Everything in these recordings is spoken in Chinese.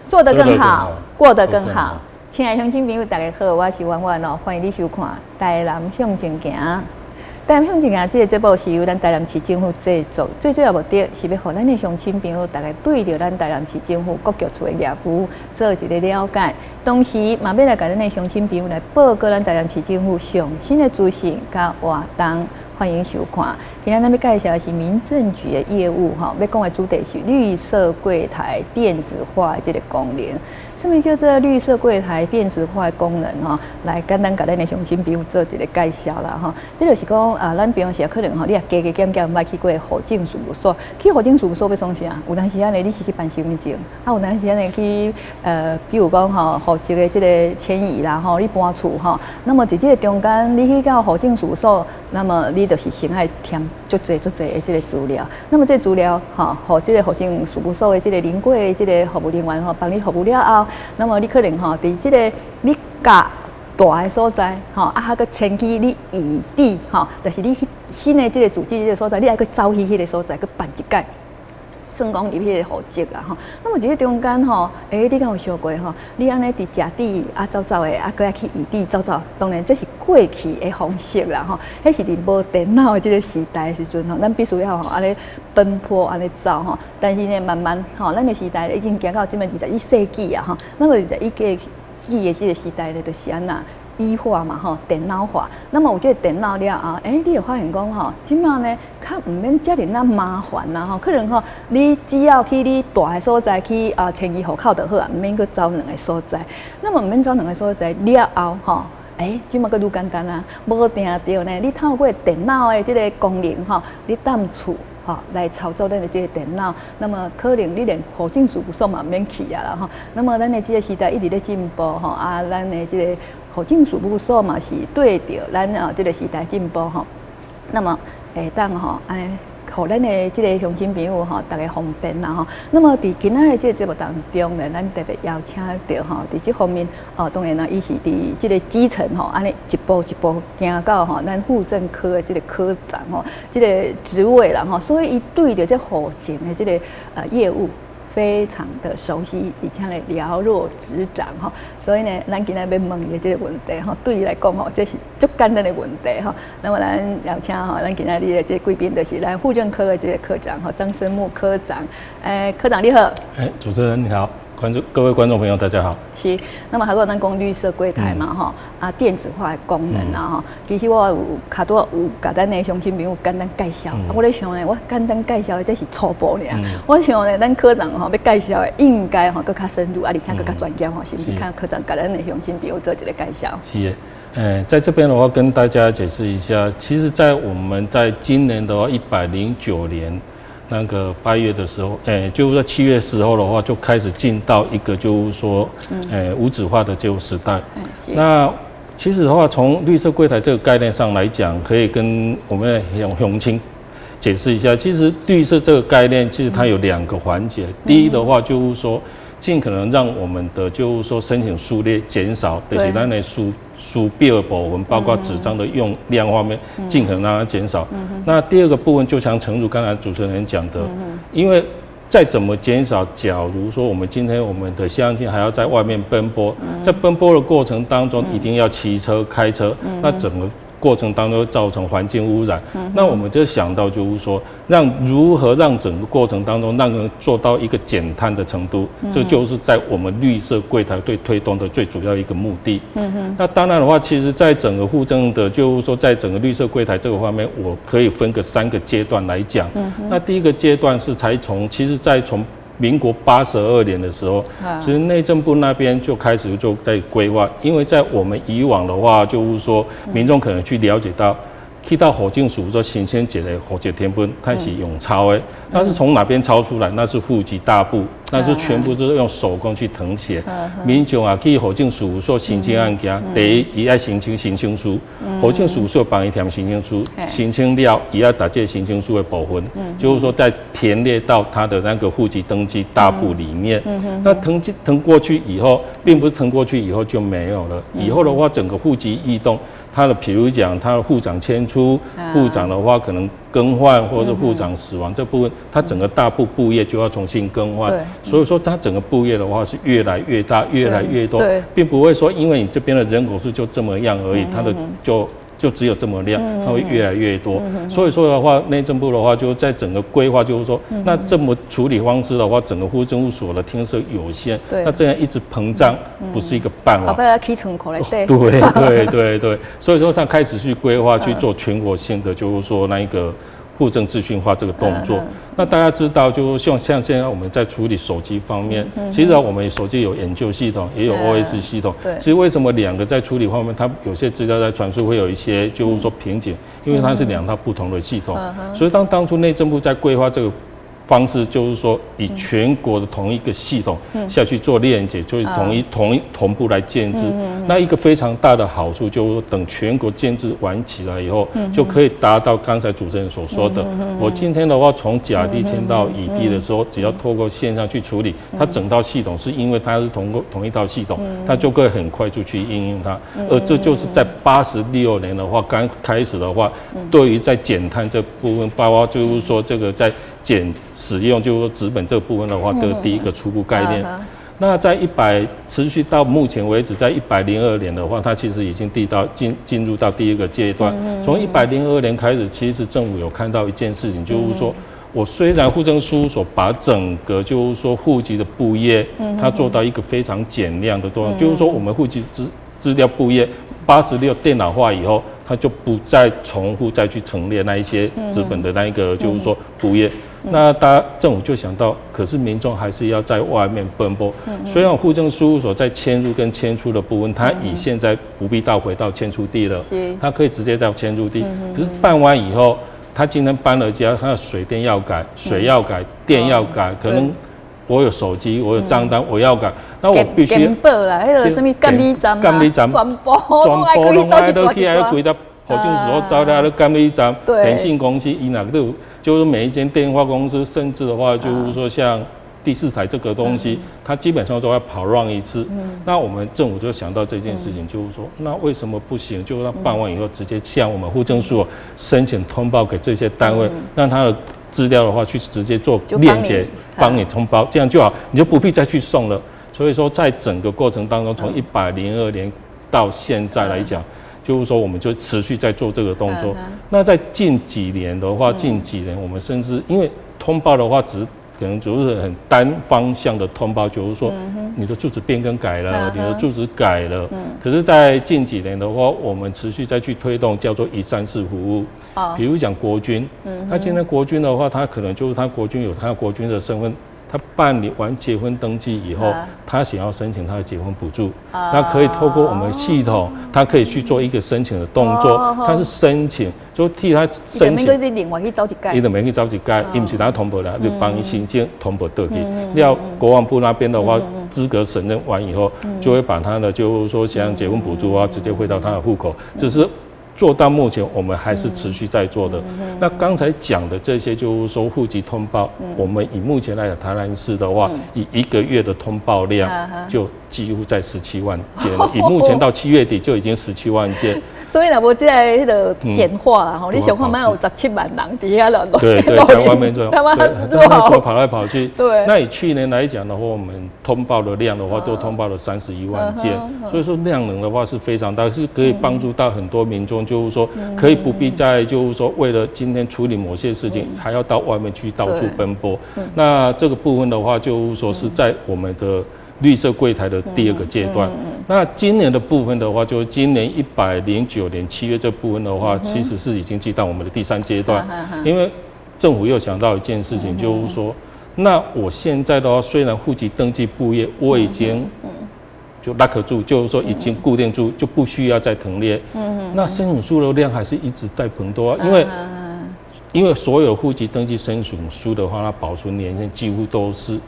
做得更好，过得更好。亲爱的乡亲朋友，大家好，我是婉婉哦，欢迎你收看《台南向前行》。台南向前行这个节目是由咱台南市政府制作，最主要目的是要让咱的乡亲朋友大家对着咱台南市政府各局处的业务做一个了解，同时嘛要来甲咱的乡亲朋友来报告咱台南市政府上新的资讯甲活动。欢迎收看。今天咱要介绍的是民政局的业务哈，要讲的主题是绿色柜台电子化的这个功能。什么叫做绿色柜台电子化的功能哈？来简单甲咱的乡亲朋友做一个介绍啦哈。这就是讲咱平常时可能吼，你也加减减捌去过户政事务所，去户政事务所要创啥？有当时安尼你是去办身份证，有当时安尼去比如讲吼户籍的这个迁移啦吼，你搬厝吼，那么在这个中间你去到户政事务所，那么你就是先爱填足侪的这个资料，那么这资料吼，和这个户政事务所的这个临柜的这个服务人员吼，帮你服务了后，那么你可能吼，伫这个你家大的所在吼，还个迁去你异地吼，就是你去新的这个住址这个所在，你还去走去迄个所在去办一届。算讲入迄个户籍啦吼，那么这中间吼，你敢有想过吼？你安尼伫食地走的，搁爱去异地走，当然这是过去的方式啦吼。迄是伫无电脑的这个时代的时阵吼，咱必须要吼安尼奔波安尼走吼。但是呢，慢慢吼，咱的时代已经行到这么21世纪啊吼。那么21世纪的这个时代呢，就是安那。医化嘛吼，电脑化。那么有这个电脑了后，你有发现讲吼，即马呢，较唔免遮尔那麻烦啦吼。可能吼，你只要去你大的所在去迁移户口就好啊，唔免去走两个所在。那么唔免走两个所在了后吼，即马个愈简单啊，无定着呢，你透过电脑的这个功能吼，你踮厝。来操作咱的这个电脑，那么可能你连户政事务所嘛免去啊啦吼。那么咱的这个时代一直在进步吼，咱的这个户政事务所嘛是对着咱这个时代进步吼。那么当吼安尼，互咱的这个乡亲朋友吼，大家方便啦吼。那么伫今仔的这个节目当中呢，咱特别邀请到吼，伫这方面当然啦，伊是伫这个基层吼，安尼一步一步行到吼，咱户政科的这个科长吼，这个职位啦吼，所以伊对着这户政的这个业务。非常的熟悉，而且呢了若指掌哈，所以呢，咱今日要问伊这个问题哈，对伊来讲吼，这是足简单的问题哈。那么咱邀请哈，咱今日的这贵宾就是咱户政科的这个科长哈，张生木科长。科长你好。主持人你好，各位观众朋友大家好。是，那么还有咱讲绿色柜台嘛哈，电子化的功能啊哈，其实我有较多有甲咱的乡亲朋友简单介绍，我咧想呢，我简单介绍的这是初步尔，我想呢，咱科长吼要介绍的应该吼更较深入，而且更较专业吼，是不是？看科长甲咱的乡亲朋友做一个介绍。是的，在这边的话跟大家解释一下，其实，在我们在今年的话109年。那个8月的时候，就是在7月10号的话，就开始进到一个就是说，无纸化的这个时代。那其实的话，从绿色柜台这个概念上来讲，可以跟我们的乡亲解释一下。其实绿色这个概念，其实它有2个环节。第一的话就是说，尽可能让我们的就是说申请数列减少，就是咱的书表的部分，包括纸张的用量方面，尽可能让它减少。那第2个部分，就像诚如刚才主持人讲的，因为再怎么减少，假如说我们今天我们的乡亲还要在外面奔波，在奔波的过程当中，一定要骑车、开车，那整个过程当中会造成环境污染。那我们就想到就是说，如何让整个过程当中让人做到一个减碳的程度，这就是在我们绿色柜台对推动的最主要一个目的。那当然的话，其实在整个户政的，就是说在整个绿色柜台这个方面，我可以分个3个阶段来讲。那第一个阶段是从民国82年的时候，其实内政部那边就开始就在规划，因为在我们以往的话，就是说民众可能去了解到，去到户政事务所申请一个户籍填本，它是用抄的，那是从哪边抄出来？那是户籍大簿，那是全部都是用手工去誊写。民众啊，去户政事务所申请案件，第一，伊要申请申请书，户政事务所帮伊填申请书，申请了，伊要打这申请书的部分，就是说再填列到他的那个户籍登记大簿里面。那誊过去以后，并不是誊过去以后就没有了，以后的话，整个户籍异动他的比如讲他的户长迁出，户长的话可能更换，或者是户长死亡这部分，他整个大部业就要重新更换。所以说他整个部业的话是越来越大，越来越多，并不会说因为你这边的人口数就这么样而已，他的就只有这么量，它会越来越多。所以说的话，内政部的话就在整个规划，就是说，那这么处理方式的话，整个户政务所的厅舍有限，那这样一直膨胀，不是一个办法。把它起仓库来对。对，所以说他开始去规划，去做全国性的，就是说那一个户政资讯化这个动作。那大家知道，就像现在我们在处理手机方面，其实我们手机有研究系统，也有 OS 系统。其实为什么两个在处理方面，它有些资料在传输会有一些就是说瓶颈，因为它是两套不同的系统。所以当初内政部在规划这个方式，就是说以全国的同一个系统下去做链接，就是同步来建制。那一个非常大的好处就是说，等全国建制完起来以后，就可以达到刚才主持人所说的。我今天的话，从甲地迁到乙地的时候，只要透过线上去处理，它整套系统是因为它是同一套系统，它就可以很快速去应用它。而这就是在86年的话，刚开始的话，对于在减碳这部分，包括就是说这个在使用就是说纸本这个部分的话的第一个初步概念。那在持续到目前为止，在102年的话，它其实已经进入到第一个阶段。从102年开始，其实政府有看到一件事情，就是说我虽然户政事务所把整个就是说户籍的部业，它做到一个非常减量的作用，就是说我们户籍资料部业86电脑化以后，它就不再重复再去陈列那一些纸本的那一个就是说部业。那政府就想到，可是民众还是要在外面奔波。虽然户政事务所在迁入跟迁出的部分，它以现在不必回到迁出地了，它可以直接到迁入地。可是办完以后，他今天搬了家，他的水电要改，水要改，电要改，可能我有手机，我有账单，我要改，那我必须检报啦，迄个什么监理站全部拢爱去还要归到户政所招来的监理站，电信公司伊哪个都有。就是每一间电话公司，甚至的话，就是说像第4台这个东西，它基本上都要跑 run 一次。那我们政府就想到这件事情，就是说，那为什么不行？就让办完以后，直接向我们户政所申请通报给这些单位，让他的资料的话去直接做链接，帮你通报，这样就好，你就不必再去送了。所以说，在整个过程当中，从102年到现在来讲。就是说，我们就持续在做这个动作。那在近几年的话，我们甚至因为通报的话，可能就是很单方向的通报，就是说你的住址变更改了，你的住址改了。可是，在近几年的话，我们持续再去推动叫做134服务。比如讲国军，那今天国军的话，他可能就是他国军有他国军的身份。他办理完结婚登记以后，他想要申请他的结婚补助，那可以透过我们系统，他可以去做一个申请的动作。他是申请，就替他申请。你另外去找一届。伊就免去找一届，伊不是他通报啦，就帮伊申请通报登记。要国防部那边的话，资格审认完以后，就会把他的就是说像结婚补助啊，直接汇到他的户口。这是。做到目前，我们还是持续在做的。那刚才讲的这些，就是说户籍通报，我们以目前来讲，台南市的话，以1个月的通报量，就几乎在17万件了。以目前到7月底就已经17万件。所以呢，我这迄个简化啦，吼，你想看蛮有17万人底下了。对，在外面做，在跑来跑去。对。那以去年来讲的话，我们通报的量的话，都通报了31万件。所以说量能的话是非常大，是可以帮助到很多民众。就是说，可以不必再就是说，为了今天处理某些事情，还要到外面去到处奔波。那这个部分的话，就是说是在我们的绿色柜台的第2个阶段。那今年的部分的话，就是今年109年7月这部分的话，其实是已经进到我们的第3阶段。因为政府又想到一件事情，就是说，那我现在的话，虽然户籍登记部业我已经就 lock 住，就是说已经固定住，就不需要再誊列。那申请书的量还是一直在膨多，因为所有户籍登记申请书的话，它保存年限几乎都是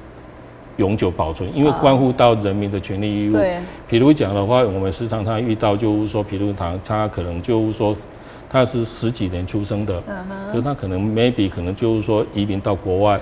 永久保存，因为关乎到人民的权利义务。比如讲的话，我们时常遇到就是说，比如他可能就是说他是10几年出生的，可是他可能 maybe 可能就是说移民到国外，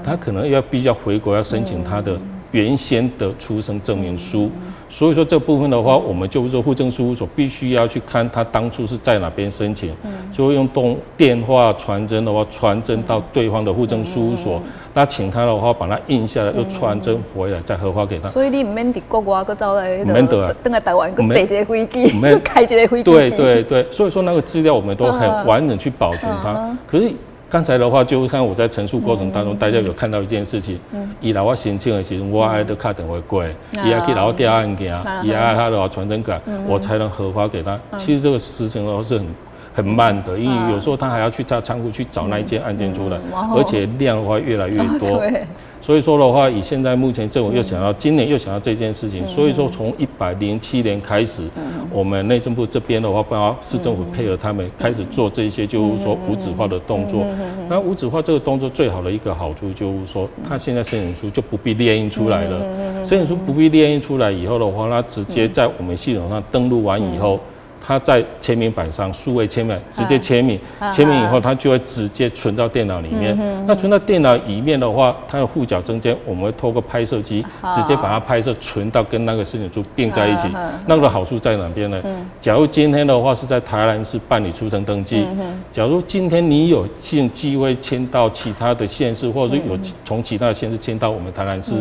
他可能必须要回国要申请他的原先的出生证明书。所以说这部分的话，我们就是说户政事务所必须要去看他当初是在哪边申请，就会用电话传真的话传真到对方的户政事务所，那请他的话把它印下来，又传真回来再核发给他。所以你唔免伫国外，搁走来，唔免得啊，等来台湾，搁坐一个飞机，搁开一个飞机。对，所以说那个资料我们都很完整去保存它。可是刚才的话，就看我在陈述过程当中，大家有看到一件事情，伊来我申请的时候，我还得打电话过，伊要去老调案件，伊要他的传真卡，我才能核发给他。其实这个事情的话是很慢的，因为有时候他还要去他仓库去找那一件案件出来，而且量的话越来越多。所以说的话，以现在目前政府又想要今年又想要这件事情，所以说从107年开始，我们内政部这边的话，包括市政府配合他们开始做这些，就是说无纸化的动作。那无纸化这个动作最好的一个好处就是说，它现在申请书就不必列印出来了。申请书不必列印出来以后的话，它直接在我们系统上登录完以后。它在签名板上数位签名，直接签名，签名以后它就会直接存到电脑里面。那存到电脑里面的话，它的户脚证件我们会透过拍摄机直接把它拍摄存到跟那个申请书并在一起。那个好处在哪边呢？假如今天的话是在台南市办理出生登记，假如今天你有幸机会迁到其他的县市，或者是有从其他的县市迁到我们台南市，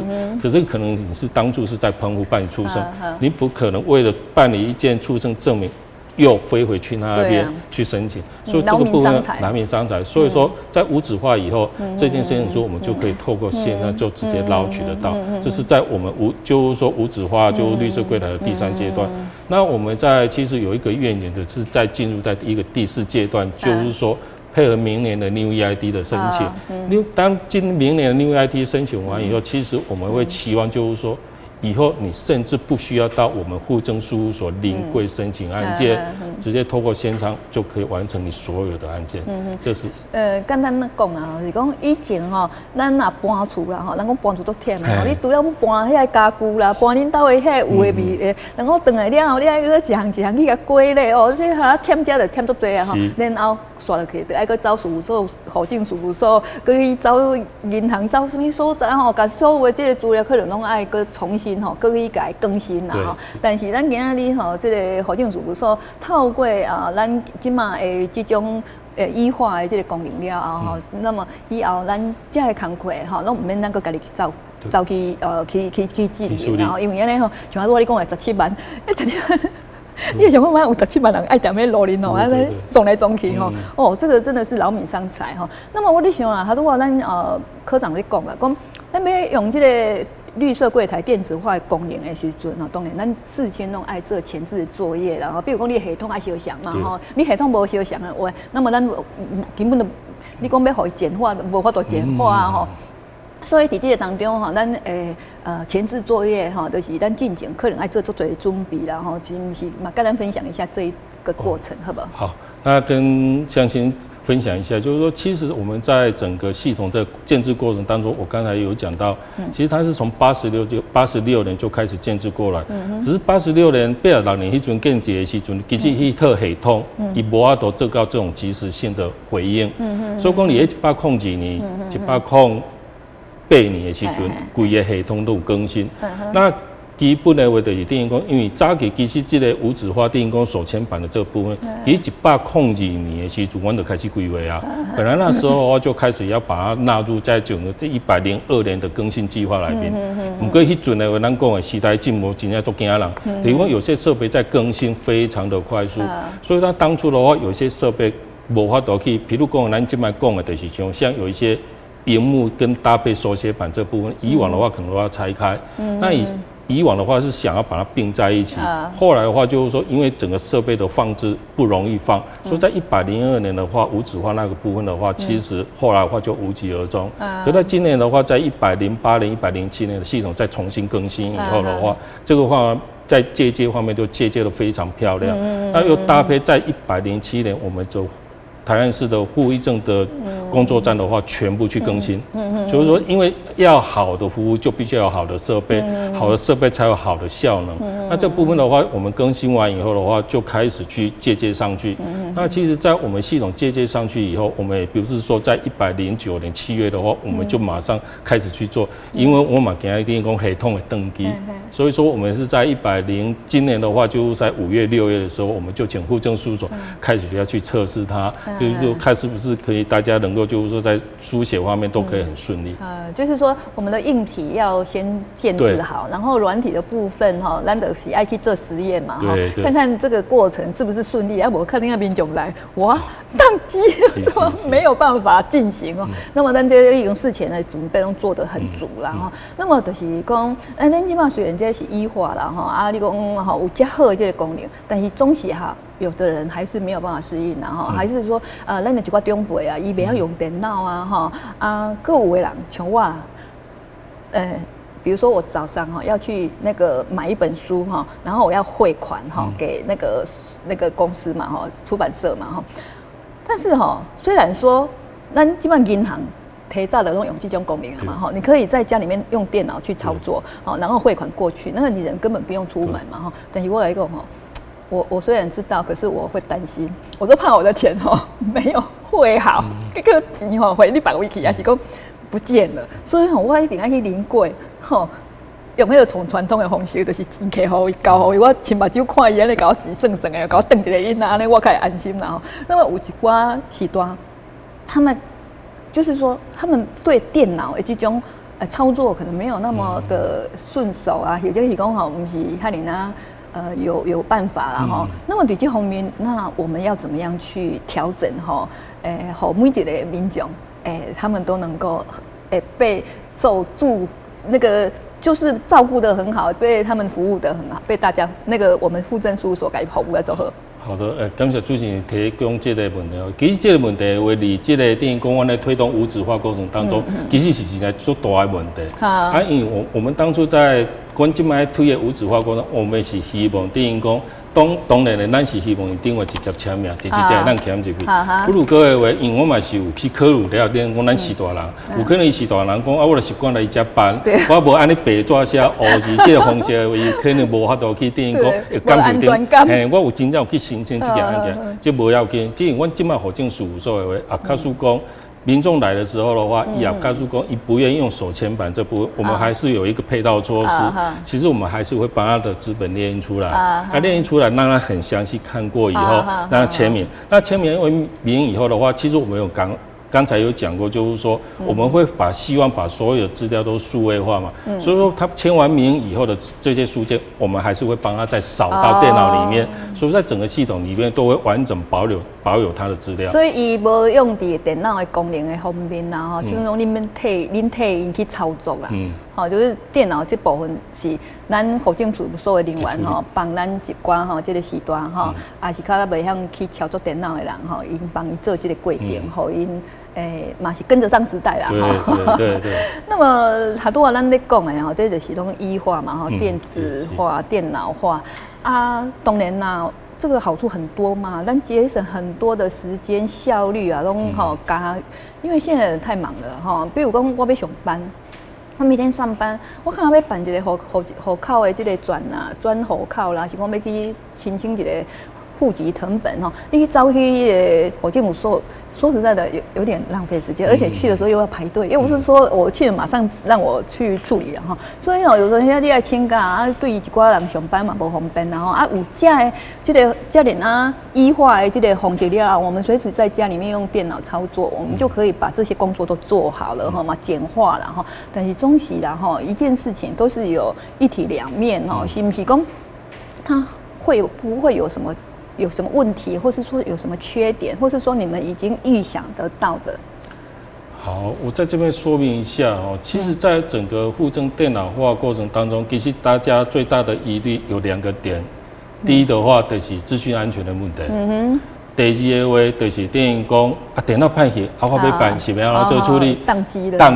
可是可能你是当初是在澎湖办理出生，你不可能为了办理一件出生证明。又飞回去那边去申请，所以这个部分难免伤财。所以说，在无纸化以后，这件申请书我们就可以透过线上就直接捞取得到。这是在我们就是说无纸化就绿色柜台的第3阶段。那我们其实有一个愿景的是在进入在一个第4阶段，就是说配合明年的 New EID 的申请。当明年的 New EID 申请完以后，其实我们会期望就是说。以后你甚至不需要到我们户政事务所临柜申请案件，直接透过线上就可以完成你所有的案件。这是简单讲啊，是讲以前吼，咱若搬厝啦吼，咱讲搬厝都忝啦，你除了搬遐家具啦，搬恁兜的遐有的味，然后转来了后，你爱搁一项一项去甲归咧哦，这哈添加就添足济啊吼，然后刷落去，就爱搁走事务所、户政事务所，搁去走银行、走什么所在吼，甲所有的这个资料可能拢爱搁重新。各一改更新啦吼，但是咱今仔日吼，这个户政事务所透过咱即马的这种医化的这个功能了后吼，那么以后咱这个工课吼，拢唔免咱搁家己去走去去治理，然后因为安尼吼，像我你讲的17万，17万。你也想看，有17万人爱踮迄路里吼，安尼撞来撞去吼，哦，这个真的是劳民伤财吼。那么我咧想啊，他如果咱科长咧讲啊，讲咱要用这个。绿色柜台电子化的功能的时阵吼，当然咱事先拢爱做前置作业啦吼，比如讲你系统爱相像嘛吼，你系统无相像的话，那么咱根本就你讲要互伊简化，无法度简化啊吼。所以伫这个当中吼，咱前置作业吼，就是咱进前可能爱做足多准备啦吼，是毋是嘛？跟咱分享一下这一个过程，好不好？好，那跟相亲。分享一下，就是说，其实我们在整个系统的建制过程当中，我刚才有讲到，其实它是从86年就开始建制过来，只是86年、86年迄阵建制的时阵，其实迄套系统伊无法度做到这种及时性的回应，所以讲你102年、108年的时阵，规个系统都有更新，那。基本的话就是等于讲，因为早期其实这个无纸化等于讲手签版的这个部分，其实102年的时阵，我就开始规划啊。本来那时候我就开始要把它纳入在整个102年的更新计划里面。不过迄阵的话，咱讲的时代进步真正足惊人，等于讲有些设备在更新非常的快速，所以它当初的话，有些设备无法度去，比如讲咱今摆讲的就是像有一些萤幕跟搭配手写板这部分，以往的话可能都要拆开，那以往的话是想要把它并在一起，后来的话就是说，因为整个设备的放置不容易放，所以在102年的话，无纸化那个部分的话，其实后来的话就无疾而终。可在今年的话，在108年、107年的系统再重新更新以后的话，这个话在借接方面就借接得非常漂亮。那又搭配在107年，我们就台南市的户役证的工作站的话，全部去更新。就是说，因为要好的服务，就必须要有好的设备，好的设备才有好的效能。那这部分的话，我们更新完以后的话，就开始去接上去。那其实，在我们系统接上去以后，我们也不是说在109年7月的话，我们就马上开始去做，因为我们给他电工系统的登记，所以说我们是在今年的话，就在5月、6月的时候，我们就请户政事务所开始要去测试它，就是说看是不是可以，大家能够就是说在书写方面都可以很顺利。就是说我们的硬体要先建制好，然后软体的部分哈，咱就是爱去做实验嘛哈，看看这个过程是不是顺利。啊，我看那边囧来，哇，宕机，怎么没有办法进行哦？那么咱这已经事前的准备都做得很足啦哈。那么就是讲，咱起码虽然这是医化啦哈，啊，你讲哈有较好的这个功能，但是总是哈。有的人还是没有办法适应然后还是说咱的一寡长辈啊，伊袂晓用电脑啊哈啊，各有的人像我，比如说我早上哈要去那个买一本书哈，然后我要汇款哈给那个公司嘛哈，出版社嘛哈，但是哈虽然说咱基本银行提早的都用这种功能嘛哈，你可以在家里面用电脑去操作，好，然后汇款过去，那个你人根本不用出门嘛哈，但是我来讲哈。我虽然知道，可是我会担心，我都怕我的钱没有汇好，这个钱汇你百位去，还是讲不见了，所以我一定要去临柜用迄个从传统的方式，就是钱摕互伊交互伊，我亲目睭看伊安尼甲我钱算算的，甲我转一个印安尼我才会安心啦。那么有一寡时段，他们就是说，他们对电脑的这种操作可能没有那么的顺手啊，或者是讲不是遐尼啊。有办法啦哈。那么在这方面，那我们要怎么样去调整哈？好每一个民众，他们都能够被受助那个就是照顾得很好，被他们服务得很好，被大家那个我们户政事务所给服务来做好。好的，感谢主持人提供这个问题哦。其实这个问题为你这个电影公安在推动无纸化过程当中，其实是一个最大的问题。啊，因为我们当初在阮即摆推的无纸化过程，我们是希望电影讲，当然的，咱是希望伊电话直接签名，直接咱签入去。不如各位话，因为我嘛是有去考虑了，电讲咱是大人，有可能伊是大人讲啊，我就习惯来接班，我无安尼白纸写黑字这个方式，伊可能无法度去电影讲会感受到。我有真正有去申请这件案件，这无要紧。只因阮即摆法政事务所的话，也告诉讲。民众来的时候的话，也告诉讲，伊不愿意用手签版这部分，我们还是有一个配套措施。其实我们还是会把他的资本列印出来，列印出来，让他很详细看过以后，让他签名。那签名为名以后的话，其实我们有刚才有讲过，就是说我们会希望把所有的资料都数位化嘛，所以说他签完名以后的这些书件，我们还是会帮他再扫到电脑里面，所以在整个系统里面都会完整保有他的资料。所以伊无用伫电脑的功能的方面啦，吼，像讲恁替因去操作啦，就是电脑这部分是咱户政事务所的人员吼，帮咱一寡吼这个时段吼，也是较袂晓去操作电脑的人吼，因帮伊做这个规定，互因嘛是跟得上时代啦，对。那么好多咱咧讲的吼，这就是拢医化嘛，吼，电子化、电脑化啊，当然啦。这个好处很多嘛，但节省很多的时间效率啊，拢加，因为现在人太忙了哈。比如讲，我要上班，我每天上班，我可能要办一个户口的这个转户口啦，是讲要去申请一个户籍誊本吼，你去找去户政务所。说实在的，有点浪费时间，而且去的时候又要排队，又不是说我去了马上让我去处理了哈。所以有时候你爱请假啊，对一寡人上班嘛不方便，然后啊有这个家里啊医化的这个方式了，我们随时在家里面用电脑操作，我们就可以把这些工作都做好了哈嘛，简化了哈。但是总是啦哈，一件事情都是有一体两面哈，是不是讲它不会有什么问题，或是说有什么缺点，或是说你们已经预想得到的？好，我在这边说明一下哦。其实，在整个户政电脑化过程当中，其实大家最大的疑虑有2个点。第一的话，就是资讯安全的问题。第二个话，就是等于讲电脑歹去，我要办是要安怎做处理？宕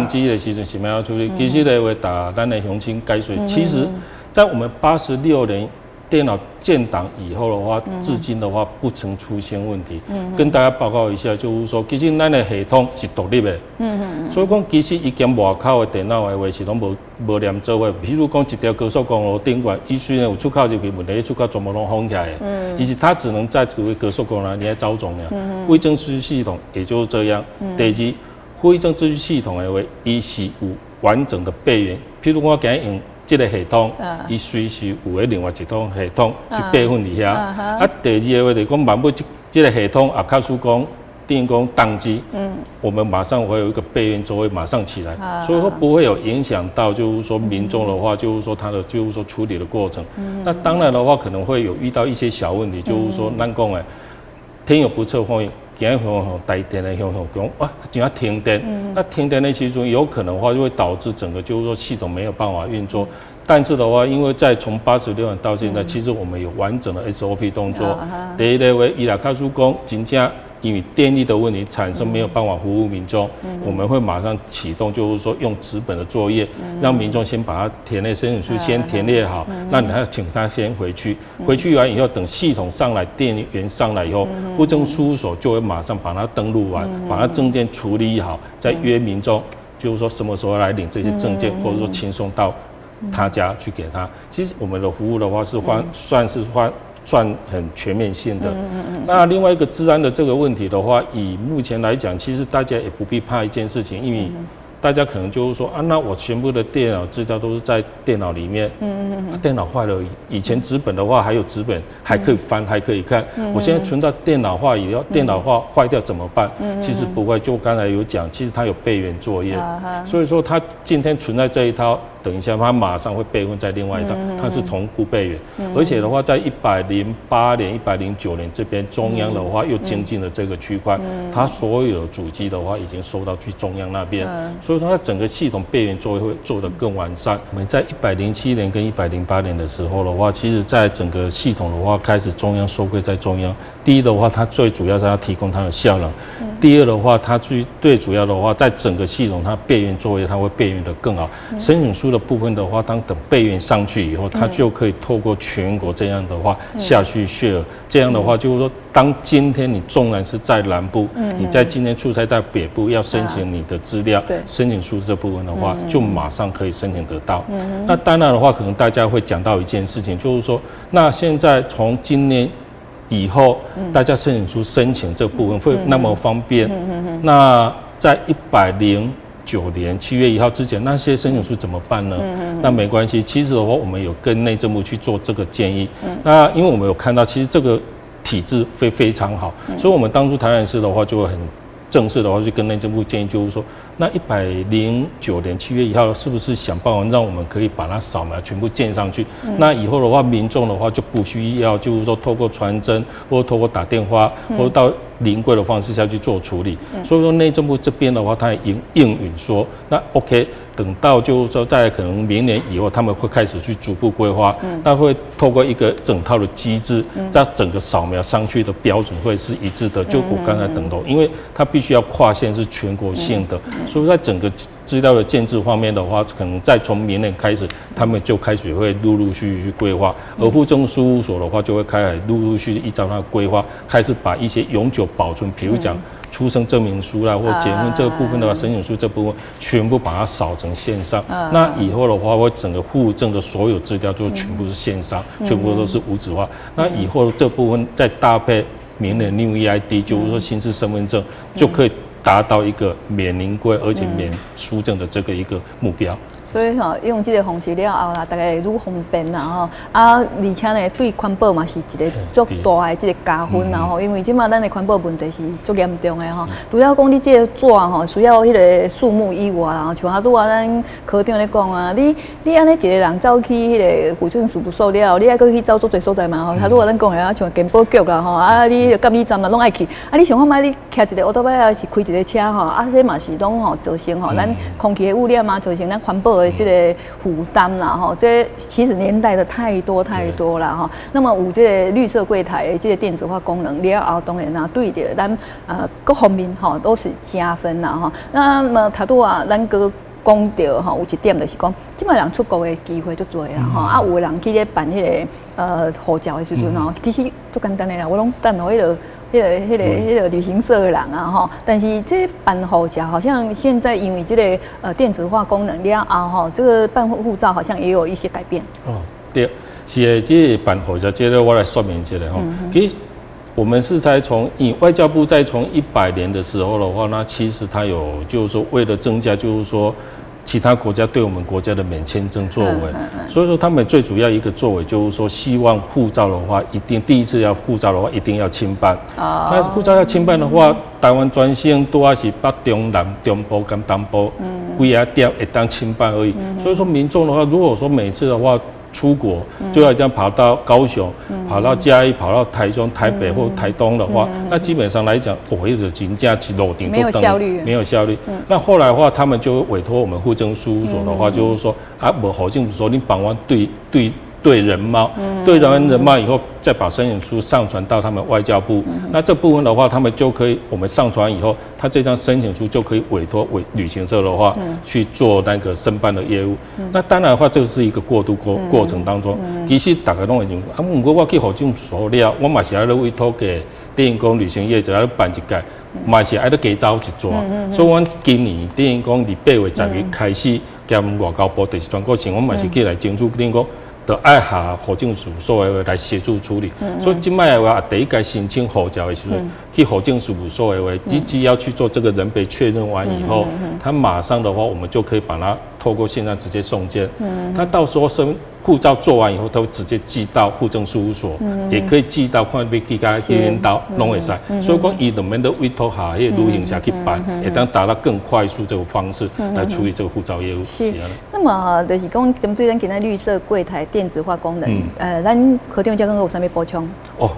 机的时阵是要处理。其实的话，打咱的乡亲解说，其实，在我们86年电脑建档以后的话，至今的话不曾出现问题。跟大家报告一下，就是说，其实咱的系统是独立的。所以讲，其实伊兼外口的电脑的话是拢无连做伙。比如讲一条高速公路顶管，伊虽然有出口入去问题，出口全部拢封起来的。以及它只能在这个高速公路你来操纵了。非正秩序系统也就是这样。第二，非正秩序系统的话，伊是有完整的备援。譬如我今日用这个系统，伊随时有另外一套系统去备份里遐。第二个话就是讲，万不这个系统啊，假使讲电工宕机，我们马上会有一个备援座位马上起来，所以说不会有影响到，就是说民众的话，就是说他的就是说处理的过程。那当然的话，可能会有遇到一些小问题，就是说咱讲的天有不测风云。今日台电的讲哇，今仔停电，那停电的时阵有可能的话就会导致整个就是说系统没有办法运作。但是的话，因为从86年到现在，其实我们有完整的 SOP 动作。第一个为伊拉卡苏讲，真正因为电力的问题产生没有办法服务民众，我们会马上启动，就是说用纸本的作业，让民众先把它填列申请书先填列好，那你还要请他先回去，回去完以后，等系统上来，电源上来以后，户政事务所就会马上把它登录完，把它证件处理好，再约民众，就是说什么时候来领这些证件，或者说轻松到他家去给他。其实我们的服务的话是算很全面性的。那另外一个治安的这个问题的话，以目前来讲，其实大家也不必怕一件事情，因为大家可能就是说啊，那我全部的电脑资料都是在电脑里面，电脑坏了，以前纸本的话还有纸本还可以翻，还可以看，我现在存到电脑化以后，电脑化坏掉怎么办？其实不会，就刚才有讲，其实它有备援作业，所以说它今天存在这一套，等一下它马上会备份在另外一套，它是同步备援，而且的话，在108年、109年这边中央的话又精进了这个区块，它所有的主机的话已经收到去中央那边，所以说它整个系统备援作业会做得更完善。我们在107年跟108年的时候的话，其实在整个系统的话开始中央收归在中央。第一的话，它最主要是要提供它的效能；第二的话，它最主要的话，在整个系统它备援作业它会备援得更好。申请书的部分的话，等备援上去以后，它就可以透过全国这样的话下去 share。这样的话就是说，当今天你纵然是在南部，你在今天出差在北部要申请你的资料，申请书这部分的话，就马上可以申请得到。那当然的话，可能大家会讲到一件事情，就是说，那现在从今年以后，大家申请书申请这部分会那么方便。那在109年7月1号之前，那些申请书怎么办呢？那没关系，其实的话，我们有跟内政部去做这个建议。那因为我们有看到，其实这个体制非常好，所以我们当初台南市的话就会很正式的话，就跟内政部建议，就是说，那109年7月1号是不是想办法让我们可以把它扫描全部建上去？那以后的话，民众的话就不需要就是说透过传真或透过打电话或到临柜的方式下去做处理。所以说内政部这边的话，他也应允说，那 OK， 等到就是说在可能明年以后，他们会开始去逐步规划，那会透过一个整套的机制，在整个扫描上去的标准会是一致的。就我刚才等同，因为它必须要跨县是全国性的，所以在整个资料的建制方面的话，可能在从明年开始，他们就开始会陆续去规划，而户政事务所的话，就会开始陆续依照它的规划，开始把一些永久保存，比如讲出生证明书啦，或结婚这个部分的话，申请书这部分全部把它扫成线上。那以后的话，会整个户政的所有资料就全部是线上，全部都是无纸化。那以后这部分再搭配明年 New EID， 就是说新式身份证，就可以达到一个免临柜而且免书证的这个一个目标。所以吼，用这个方式了后啦，大家愈方便啦吼。而且呢，对环保嘛是一个足大的这个加分啦吼。因为即马咱的环保问题是足严重的吼。除了讲你这个纸吼需要迄个树木以外，吼，像拄仔咱科长咧讲啊，你安尼一个人走去迄个户政事务所了，你还搁去走足侪所在嘛吼。拄仔咱讲的像健保局啦吼，你监理站啦拢爱去。你想看卖你骑一个乌托邦还是开一个车吼，这嘛是拢吼造成吼咱空气的污染嘛，造成咱环保的这个负担啦，哈，这其实年代的太多了哈。那么有这个绿色柜台的这个电子化功能了后，当然啊，对的，咱各方面哈都是加分啦哈。那么他都啊，咱讲到吼，有一点就是讲，即摆人出国的机会足多啦吼，啊，有的人去咧办迄个护照的时阵吼，其实足简单的啦，我拢等候迄个旅行社的人啊吼，但是这办护照好像现在因为这个电子化功能了后吼，这个办护照好像也有一些改变。哦，对，是的，这办护照，这个我来说明一下吼。其实我们是外交部在从100年的时候的话，那其实它有就是说为了增加就是说其他国家对我们国家的免签证作为，所以说他们最主要一个作为就是说，希望护照的话，一定第一次要护照的话，一定要清办。那护照要清办的话，台湾专线多还是北中南中部跟东部，几个点会当清办而已。所以说民众的话，如果说每次的话出国就要这样跑到高雄、跑到嘉义、跑到台中、台北或台东的话，那基本上来讲，我有的金价去楼顶没有效率，没有效率。那后来的话，他们就委托我们户政事务所的话，就是说啊，我户政所你绑完对人貌，对人貌以后，再把申请书上传到他们外交部。那这部分的话，他们就可以，我们上传以后，他这张申请书就可以委托旅行社的话去做那个申办的业务。那当然的话，这个是一个过渡过程当中，其实大家拢会认为，啊，如果我去户政所了，我嘛是要委托给电影公旅行业者来办一届，嘛是爱得加走一抓。所以，我今年电影公伫8月10日开始，兼外交部就是全国性，我嘛是去来争取电影公。就爱下户政事务所的来协助处理，所以今摆的话，第一个申请护照的时候，去户政事务所的话，你只要去做这个人被确认完以后，他马上的话，我们就可以把它透过线上直接送件。他到时候护照做完以后，他会直接寄到户政事务所，也可以寄到看要寄到避孕刀拢会使。所以讲，伊两边都委托下迄个旅行社去办，也当达到更快速这个方式来处理这个护照业务。是。那么就是讲，针对咱今仔绿色柜台电子化功能，咱科长这个有啥物补充？哦，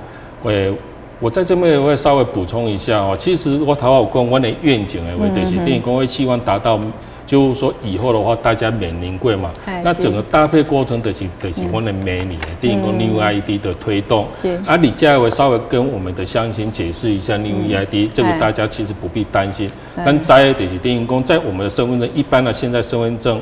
我在这边会稍微补充一下哦。其实我头有讲，我的愿景的话，就是电影公会希望达到。就是说以后的话，大家免临柜嘛，那整个搭配过程就是我们美女的电影公 New ID 的推动。啊，李佳会稍微跟我们的乡亲解释一下 New ID，这个大家其实不必担心。但在就是电影公在我们的身份证，一般的现在身份证，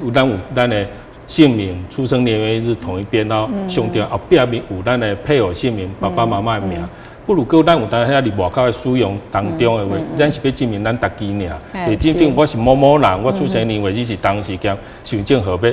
有咱的姓名、出生年月日同一边咯，上条后壁面有咱的配偶姓名、爸爸妈妈的名。不如讲，咱有当遐伫外口的使用当中的话，咱是要证明咱家己尔。就证明我是某某人，我出生年月日是当时兼行政号码。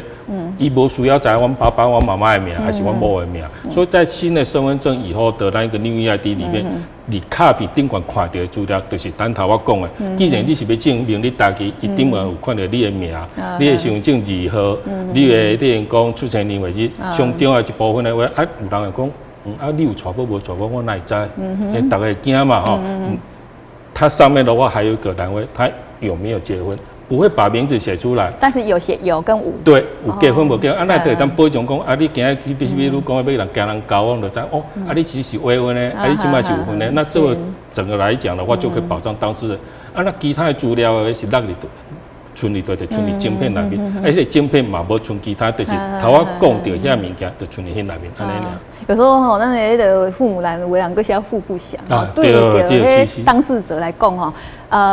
伊无需要知阮爸爸、阮妈妈的名，还是阮某的名。所以在新的身份证以后的那个 New ID 里面，你卡片顶管看到的资料，就是咱头我讲的。既然你是要证明你家己，一定有看到你的名、你的身份证字号、你的讲出生年月日，上中的一部分的话，啊，有人会讲。啊，你有娶某无娶某，我哪会知？大家惊嘛吼。它上面的话还有一个单位，他有没有结婚，不会把名字写出来。但是有写有跟无。对，有结婚无结婚，啊，那对，咱保障讲啊，你今日比如讲要人家人交往就知哦，啊，你其实是未婚的，啊，你起码是有婚的，那这个整个来讲的话，就可以保障当事人。啊，那其他的资料是落里头。存里对，存里晶片内面，而且晶片嘛无存其他，就是头我讲到遐物件，就存里迄内面，安尼尔。有时候吼，咱个父母栏为人个是要互不详啊，对当事者来讲吼，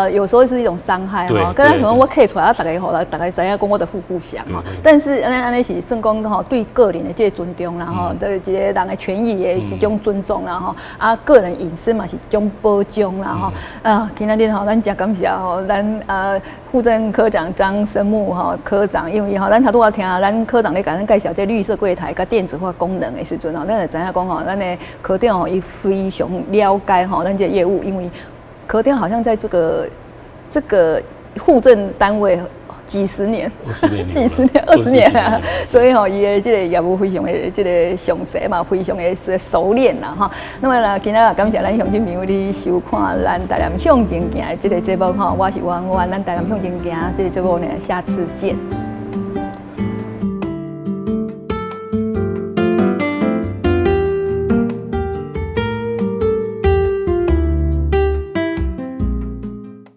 有时候是一种伤害哈。刚才可能我可以出来，大家吼，大家知影讲我的互不详哈。但是安尼是算讲吼，对个人的这个尊重啦吼，对一个人的权益的一种尊重啦吼，啊，个人隐私嘛是一种保障啦吼。今仔日吼，咱真感谢吼，咱户政科长张生木哈科长，因为吼，咱头拄仔听咱科长咧甲咱介绍这绿色柜台甲电子化功能的时阵吼，咱就知影讲吼，咱的科长吼伊非常了解吼咱这业务，因为科长好像在这个户政单位几十年，20年啊，所以吼，伊的这个业务非常的这个详细嘛，非常的熟练啦哈。那么呢，今仔感谢咱乡亲朋友你收看咱台南向前行这个节目哈，我是王，咱台南向前行这个节目呢，下次见。